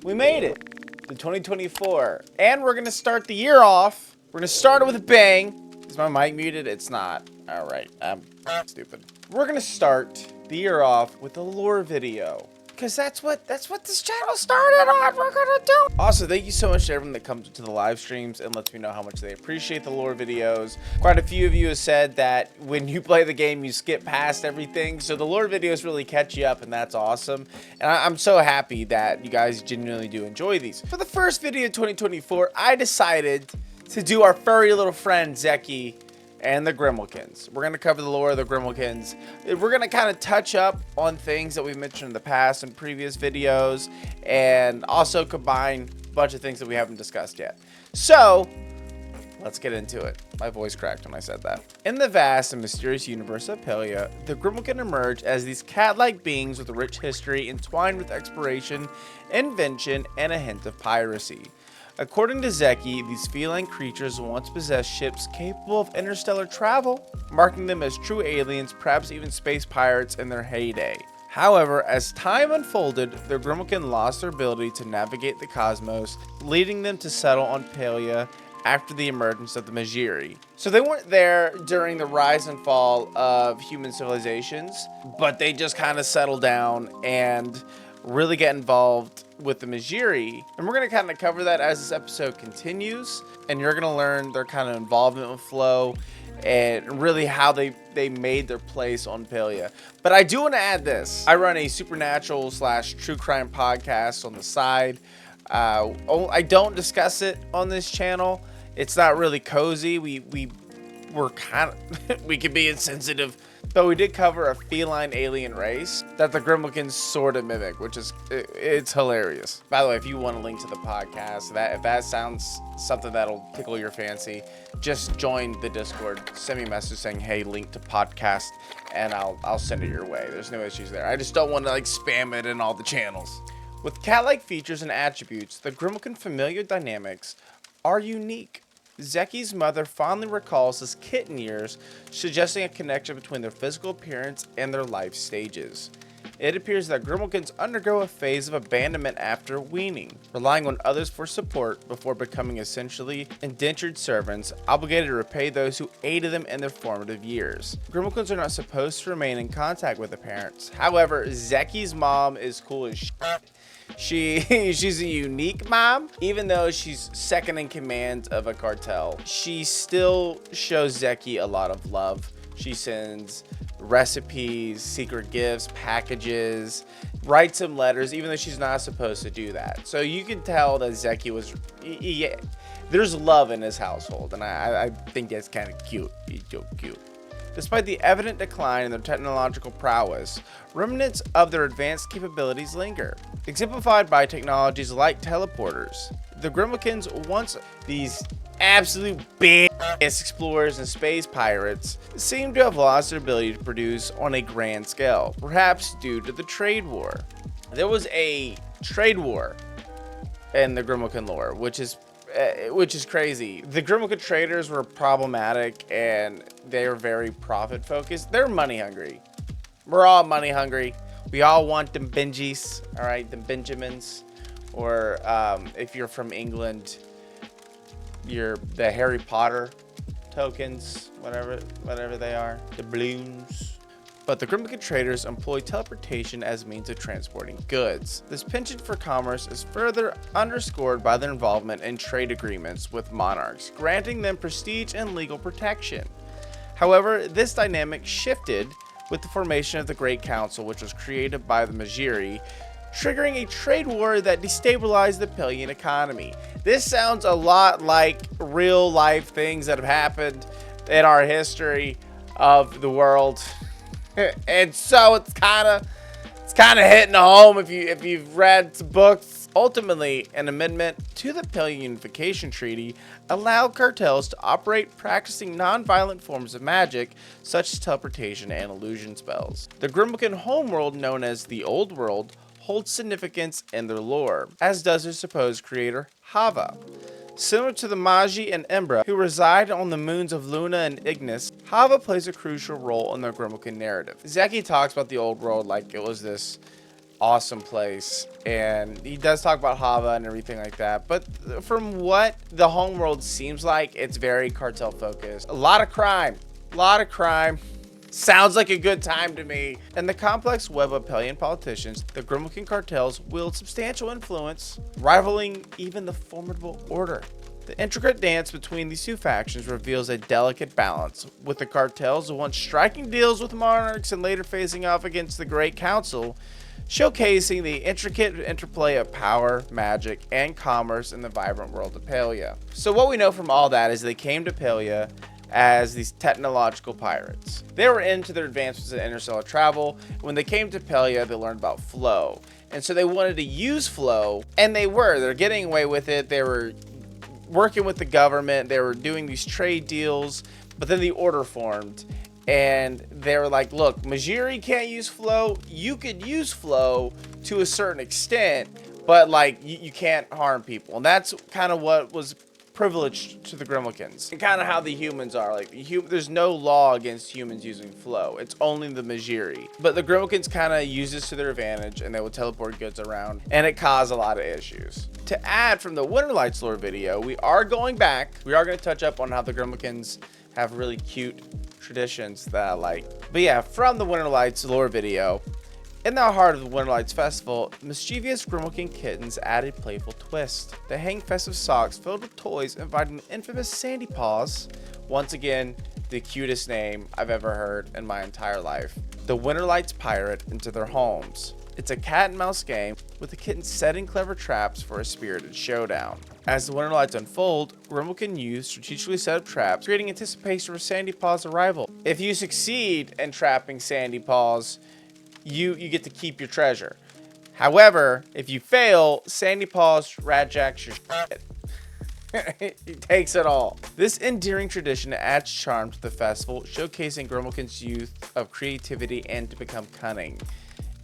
We made it to 2024, and we're gonna start the year off. We're gonna start it with a bang. Is my mic muted? It's not. All right, I'm stupid. We're gonna start the year off with a lore video, because that's what this channel started on. We're gonna do. Also, thank you so much to everyone that comes to the live streams and lets me know how much they appreciate the lore videos. Quite a few of you have said that when you play the game, you skip past everything, so the lore videos really catch you up, and that's awesome. And I'm so happy that you guys genuinely do enjoy these. For the first video of 2024, I decided to do our furry little friend Zeki and the Grimalkins. We're going to cover the lore of the Grimalkins. We're going to kind of touch up on things that we've mentioned in the past in previous videos, and also combine a bunch of things that we haven't discussed yet. So let's get into it. My voice cracked when I said that. In the vast and mysterious universe of Palia, the Grimalkin emerge as these cat-like beings with a rich history entwined with exploration, invention, and a hint of piracy. According to Zeki, these feline creatures once possessed ships capable of interstellar travel, marking them as true aliens, perhaps even space pirates in their heyday. However, as time unfolded, the Grimalkin lost their ability to navigate the cosmos, leading them to settle on Palia after the emergence of the Majiri. So they weren't there during the rise and fall of human civilizations, but they just kind of settled down and really get involved with the Majiri, and we're going to kind of cover that as this episode continues, and you're going to learn their kind of involvement with Flow and really how they made their place on Palia. But I do want to add this. I run a supernatural / true crime podcast on the side. I don't discuss it on this channel. It's not really cozy. We're kind of we can be insensitive, but we did cover a feline alien race that the Grimalkins sort of mimic, which is it's hilarious. By the way, if you want a link to the podcast, if that sounds something that'll tickle your fancy, just join the Discord. Send me a message saying, "Hey, link to podcast," and I'll send it your way. There's no issues there. I just don't want to like spam it in all the channels. With cat-like features and attributes, the Grimalkin familial dynamics are unique. Zeki's mother fondly recalls his kitten years, suggesting a connection between their physical appearance and their life stages. It appears that Grimalkins undergo a phase of abandonment after weaning, relying on others for support before becoming essentially indentured servants, obligated to repay those who aided them in their formative years. Grimalkins are not supposed to remain in contact with their parents. However, Zeki's mom is cool as shit. She's a unique mom. Even though she's second in command of a cartel, she still shows Zeki a lot of love. She sends recipes, secret gifts, packages, writes him letters, even though she's not supposed to do that. So you can tell that Zeki was, yeah, there's love in his household, and I think that's kind of cute. He's so cute. Despite the evident decline in their technological prowess, remnants of their advanced capabilities linger, exemplified by technologies like teleporters. The Grimalkins, once these absolute badass explorers and space pirates, seem to have lost their ability to produce on a grand scale, perhaps due to the trade war. There was a trade war in the Grimalkin lore, which is crazy. The Grimalkin traders were problematic, and they were very profit focused. They're money hungry. We're all money hungry. We all want them Benjis, all right, them Benjamins, or if you're from England, you're the Harry Potter tokens, whatever they are, the balloons. But the Grimalkin traders employ teleportation as a means of transporting goods. This penchant for commerce is further underscored by their involvement in trade agreements with monarchs, granting them prestige and legal protection. However, this dynamic shifted with the formation of the Great Council, which was created by the Majiri, triggering a trade war that destabilized the Palian economy. This sounds a lot like real life things that have happened in our history of the world. And so it's kind of hitting home if you've read some books. Ultimately, an amendment to the Palian Unification Treaty allowed cartels to operate practicing non-violent forms of magic, such as teleportation and illusion spells. The Grimalkin homeworld, known as the Old World, holds significance in their lore, as does their supposed creator, Havaa. Similar to the Magi and Embark, who reside on the moons of Luna and Ignis, Havaa plays a crucial role in the Grimalkin narrative. Zeki talks about the Old World like it was this awesome place. And he does talk about Havaa and everything like that. But from what the homeworld seems like, it's very cartel focused. A lot of crime. A lot of crime. Sounds like a good time to me. And the complex web of Palian politicians, the Grimalkin Cartels wield substantial influence, rivaling even the formidable Order. The intricate dance between these two factions reveals a delicate balance, with the cartels once striking deals with monarchs and later facing off against the Great Council, showcasing the intricate interplay of power, magic, and commerce in the vibrant world of Palia. So what we know from all that is they came to Palia as these technological pirates. They were into their advancements in interstellar travel. When they came to Palia, they learned about flow. And so they wanted to use flow, and they're getting away with it. They were working with the government, they were doing these trade deals, but then the Order formed, and they were like, look, Majiri can't use flow, you could use flow to a certain extent, but like you can't harm people. And that's kind of what was privileged to the Grimalkins, and kind of how the humans are. Like there's no law against humans using flow, it's only the Majiri. But the Grimalkins kind of use this to their advantage, and they will teleport goods around, and it caused a lot of issues. To add from the Winterlights lore video, we are going back. We are going to touch up on how the Grimalkins have really cute traditions that I like. But yeah, from the Winterlights lore video, in the heart of the Winterlights Festival, mischievous Grimalkin kittens add a playful twist. They hang festive socks filled with toys, inviting the infamous Sandy Paws, once again, the cutest name I've ever heard in my entire life, the Winterlights pirate, into their homes. It's a cat and mouse game, with the kittens setting clever traps for a spirited showdown. As the Winterlights unfold, Grimalkin youths strategically set up traps, creating anticipation for Sandy Paws' arrival. If you succeed in trapping Sandy Paws, you get to keep your treasure. However, if you fail, Sandy Paws radjacks your shit. He takes it all. This endearing tradition adds charm to the festival, showcasing Grimalkin's youth of creativity and to become cunning.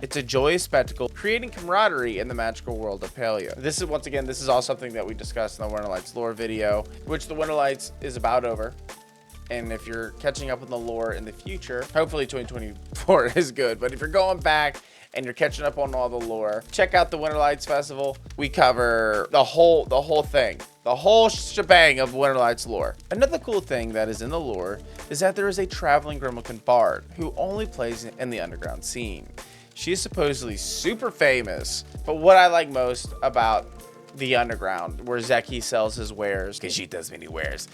It's a joyous spectacle, creating camaraderie in the magical world of Palia. This is all something that we discussed in the Winterlights lore video, which the Winterlights is about over. And if you're catching up on the lore in the future, hopefully 2024 is good. But if you're going back and you're catching up on all the lore, check out the Winterlights Festival. We cover the whole thing, the whole shebang of Winterlights lore. Another cool thing that is in the lore is that there is a traveling Grimalkin bard who only plays in the underground scene. She is supposedly super famous, but what I like most about the underground, where Zeki sells his wares, because she does many wares,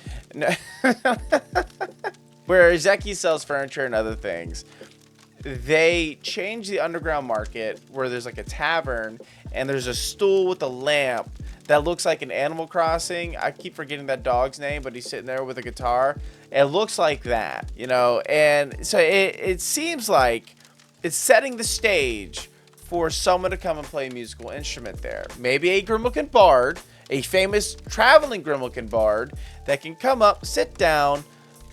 where Zeki sells furniture and other things, they change the underground market where there's like a tavern and there's a stool with a lamp that looks like an Animal Crossing. I keep forgetting that dog's name, but he's sitting there with a guitar. It looks like that, you know, and so it seems like it's setting the stage for someone to come and play a musical instrument there. Maybe a Grimalkin bard, a famous traveling Grimalkin bard that can come up, sit down,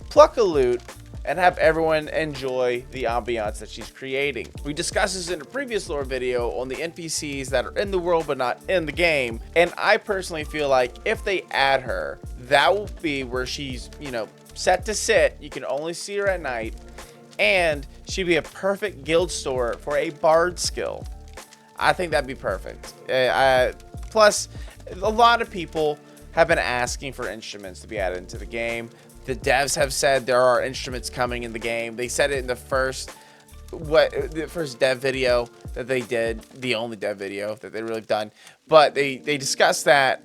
pluck a lute, and have everyone enjoy the ambiance that she's creating. We discussed this in a previous lore video on the NPCs that are in the world but not in the game, and I personally feel like if they add her, that will be where she's, you know, set to sit. You can only see her at night, and she'd be a perfect guild store for a bard skill. I think that'd be perfect. Plus, a lot of people have been asking for instruments to be added into the game. The devs have said there are instruments coming in the game. They said it in the first dev video that they did, the only dev video that they really done. But they discussed that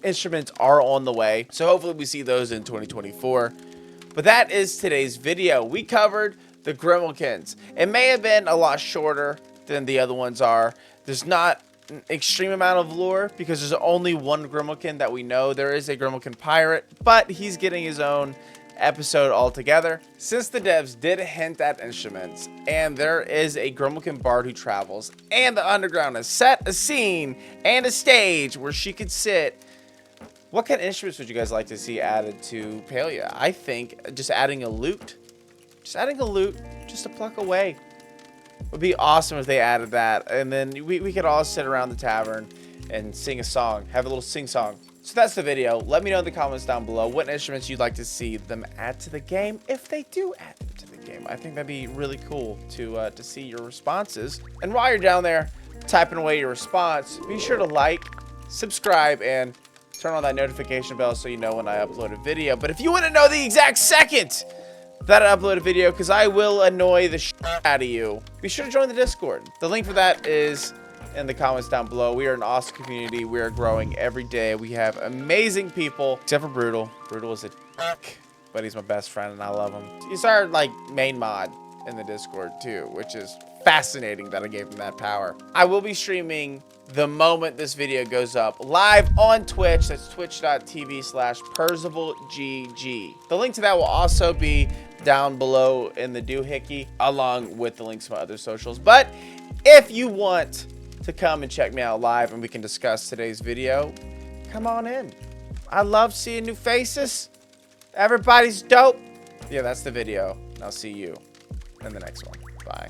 instruments are on the way. So hopefully we see those in 2024. But that is today's video. We covered the Grimalkins. It may have been a lot shorter than the other ones are. There's not an extreme amount of lore because there's only one Grimalkin that we know. There is a Grimalkin pirate, but he's getting his own episode altogether. Since the devs did hint at instruments, and there is a Grimalkin bard who travels, and the underground has set a scene and a stage where she could sit, what kind of instruments would you guys like to see added to Palia? I think just adding a lute just to pluck away would be awesome if they added that, and then we could all sit around the tavern and sing a song, have a little sing song. So that's the video. Let me know in the comments down below what instruments you'd like to see them add to the game, if they do add them to the game. I think that'd be really cool to see your responses. And while you're down there, typing away your response, be sure to like, subscribe, and turn on that notification bell so you know when I upload a video. But if you want to know the exact second that I upload a video, because I will annoy the shit out of you, be sure to join the Discord. The link for that is in the comments down below. We are an awesome community. We are growing every day. We have amazing people, except for Brutal. Brutal is a dick, but he's my best friend and I love him. He's our like main mod in the Discord too, which is fascinating that I gave him that power. I will be streaming the moment this video goes up live on Twitch. That's twitch.tv/PerzivalGG. The link to that will also be down below in the doohickey, along with the links to my other socials. But if you want to come and check me out live and we can discuss today's video, come on in. I love seeing new faces. Everybody's dope. Yeah, that's the video. I'll see you in the next one. Bye.